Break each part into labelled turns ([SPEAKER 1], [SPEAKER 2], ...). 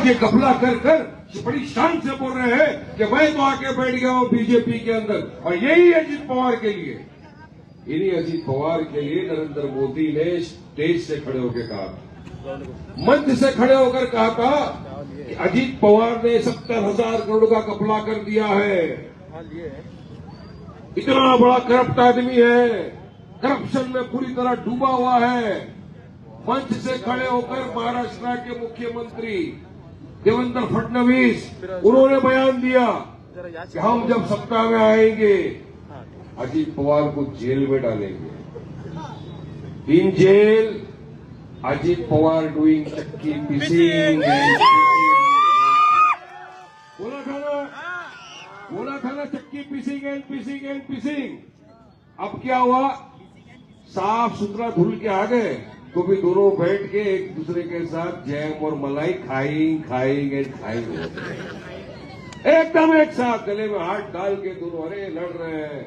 [SPEAKER 1] आज ये घपला कर कर बड़ी शान से बोल रहे हैं कि मैं तो आके बैठ गया हूं बीजेपी के अंदर, और यही अजीत पवार के लिए, इन्हीं अजीत पवार के लिए नरेंद्र मोदी ने स्टेज से खड़े होकर कहा, मंच से खड़े होकर कहा था कि अजीत पवार ने 70,000 करोड़ का घपला कर दिया है। इतना बड़ा करप्ट आदमी है, करप्शन में पूरी तरह डूबा हुआ है। मंच से खड़े होकर महाराष्ट्र के मुख्यमंत्री देवेंद्र फडणवीस, उन्होंने बयान दिया कि हम जब सत्ता में आएंगे अजीत पवार को जेल में डालेंगे। In jail Ajit Pawar doing chakki पिसिंग। बोला था ना चक्की पिसिंग एंड पिसिंग एंड पिसिंग। अब क्या हुआ, साफ सुथरा धुल के आ गए, तो भी दोनों बैठ के एक दूसरे के साथ जैम और मलाई खाएंगे एकदम एक साथ गले में हाथ डाल के दोनों अरे लड़ रहे हैं।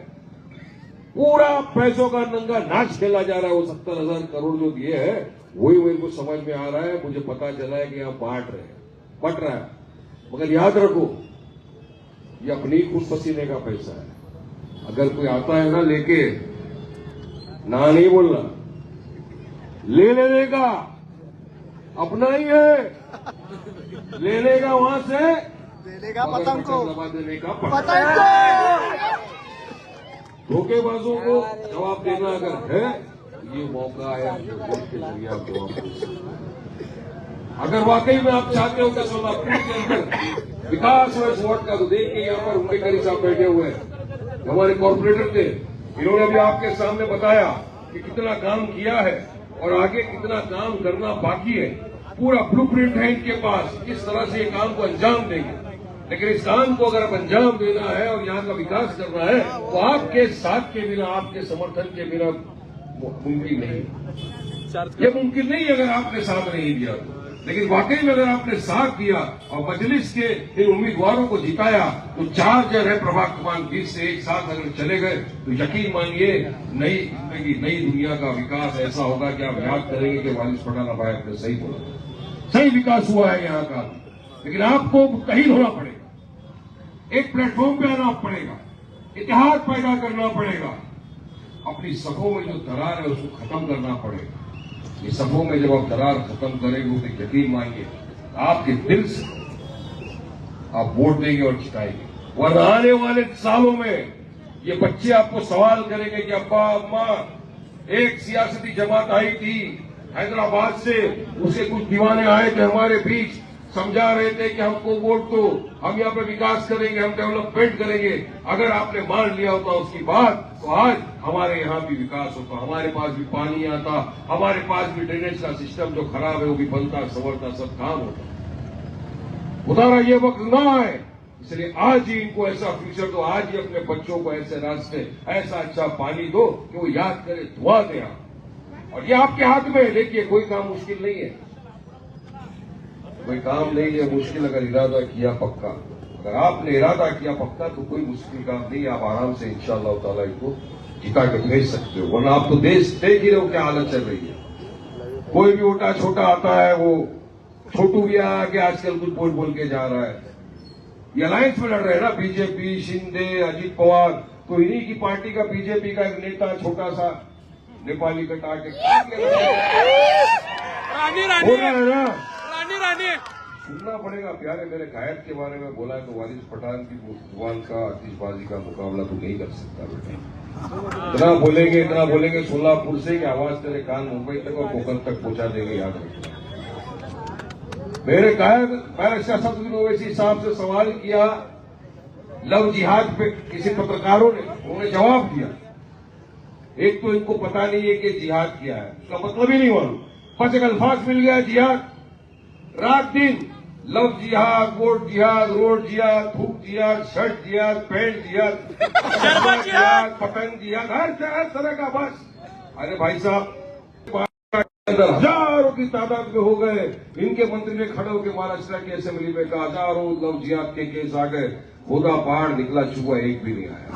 [SPEAKER 1] पूरा पैसों का नंगा नाच खेला जा रहा है। वो 70,000 करोड़ जो दिए है वही मेरे को समझ में आ रहा है, मुझे पता चला है कि यहाँ बट रहा है। मगर याद रखो, ये अपनी खून पसीने का पैसा है। अगर कोई आता है ना लेके, ना नहीं बोलना, ले लेने का अपना ही है, लेने का वहां से,
[SPEAKER 2] देने का पतंग को,
[SPEAKER 1] दबा देने का
[SPEAKER 2] पतंग को।
[SPEAKER 1] धोखेबाजों को जवाब देना अगर है, ये मौका है अगर वाकई में आप चाहते हो कि सोलापुर के अंदर विकास हो इस वार्ड का, तो देखिए यहाँ पर उम्मीदवार साहब बैठे हुए हैं, हमारे कॉर्पोरेटर थे, इन्होंने भी आपके सामने बताया कि कितना काम किया है और आगे कितना काम करना बाकी है। पूरा ब्लूप्रिंट है इनके पास, किस तरह से ये काम को अंजाम देंगे। लेकिन इस काम को अगर अंजाम देना है और यहाँ का विकास करना है, तो आपके साथ के बिना, आपके समर्थन के बिना मुमकिन नहीं। ये मुमकिन नहीं अगर आपने साथ नहीं दिया तो। लेकिन वाकई में अगर आपने साथ दिया और मजलिस के इन उम्मीदवारों को जिताया, तो 4 जो है प्रभाग क्रमांक 20 से एक साथ अगर चले गए, तो यकीन मानिए नई जिंदगी, नई दुनिया का विकास ऐसा होगा कि आप याद करेंगे कि वारिस पठान भाई आपने सही बोला, सही विकास हुआ है यहाँ का। लेकिन आपको कहीं होना पड़ेगा, एक प्लेटफॉर्म पे आना पड़ेगा, इतिहास पैदा करना पड़ेगा, अपनी सफों में जो दरार है उसको खत्म करना पड़ेगा। ये सफों में जब आप दरार खत्म करेंगे तो यकीन मानिए आपके दिल से आप वोट देंगे और जिताएंगे। वरना आने वाले सालों में ये बच्चे आपको सवाल करेंगे कि अब्बा अम्मा, एक सियासती जमात आई थी हैदराबाद से, उसे कुछ दीवाने आए थे हमारे बीच, समझा रहे थे कि हमको वोट दो, हम यहाँ पे विकास करेंगे, हम डेवलपमेंट करेंगे। अगर आपने मान लिया होता उसकी बात, तो आज हमारे यहाँ भी विकास होता, हमारे पास भी पानी आता, हमारे पास भी ड्रेनेज का सिस्टम जो खराब है वो भी बनता, संवरता, सब काम होता। उतारा ये वक्त ना आए, इसलिए आज ही इनको ऐसा फ्यूचर दो, आज ही अपने बच्चों को ऐसे रास्ते, ऐसा अच्छा पानी दो कि वो याद करे, दुआ दे। और ये आपके हाथ में है। देखिए कोई काम मुश्किल नहीं है, कोई काम नहीं है मुश्किल, अगर इरादा किया पक्का। अगर आपने इरादा किया पक्का तो कोई मुश्किल काम नहीं, आप आराम से इंशाअल्लाह ताला इनको जिता के भेज सकते हो। वरना आप तो देश देख ही रहे हो क्या हालत चल रही है। कोई भी उल्टा छोटा आता है, वो छोटू भी आके आजकल कुछ बोल बोल के जा रहा है। ये अलायंस में लड़ रहे हैं ना, बीजेपी, शिंदे, अजीत पवार, तो इन्हीं की पार्टी का बीजेपी का एक नेता छोटा सा नेपाली कटा के सुनना पड़ेगा। प्यारे मेरे गायक के बारे में बोला है तो वारिस पठान की जुबान का, आतिशबाजी का मुकाबला तो नहीं कर सकता बेटा। इतना बोलेंगे सोलापुर से कि आवाज तेरे कान मुंबई तक और कोकण तक पहुंचा देंगे, याद रखना। मेरे गायक बैरिस्टर असदुद्दीन ओवैसी साहब से सवाल किया लव जिहाद पे किसी पत्रकारों ने, उन्होंने जवाब दिया। एक तो इनको पता नहीं है कि जिहाद क्या है, उसका मतलब ही नहीं मालूम, बस एक अल्फाज मिल गया जिहाद। रात दिन लव जिहाद, वोट जिहाद, रोड जिहाद, थूक जिहाद, शर्ट जिहाद, पैंट जिहाद, पतंग जिहाद, हर तरह का बस। अरे भाई साहब, हजारों की तादाद में हो गए। इनके मंत्री ने खड़े होकर महाराष्ट्र की असेंबली में कहा हजारों लव जिहाद के केस आ गए, खुदा पहाड़ निकला, चूहा एक भी नहीं आया।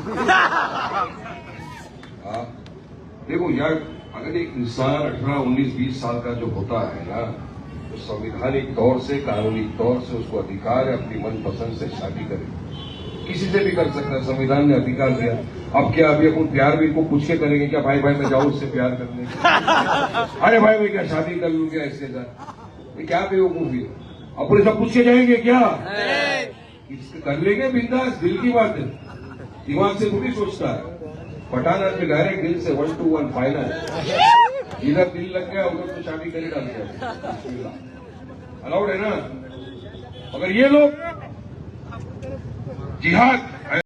[SPEAKER 1] देखो यार, अगर एक इंसान 18, 19, 20 साल का जो होता है ना, तो संवैधानिक तौर से, कानूनी तौर से उसको अधिकार है अपनी मनपसंद से शादी करे। किसी से भी कर सकता है, संविधान ने अधिकार दिया। अब क्या अभी अपन प्यार भी इनको पूछ के करेंगे क्या? भाई भाई मैं जाऊं उससे प्यार करने? अरे भाई मैं क्या शादी कर लूं क्या इसके साथ? ये क्या बेवकूफी है? अपने सब पूछ के जाएंगे क्या? कर लेंगे बिंदास, दिल की बात है, दिमाग से थोड़ी सोचता है। पठाना में डायरेक्ट दिल से 1 to 1 फाइनल। इधर दिल लग गया उधर तो शादी कर ही डालते। अलाउड है ना? अगर ये लोग जिहाद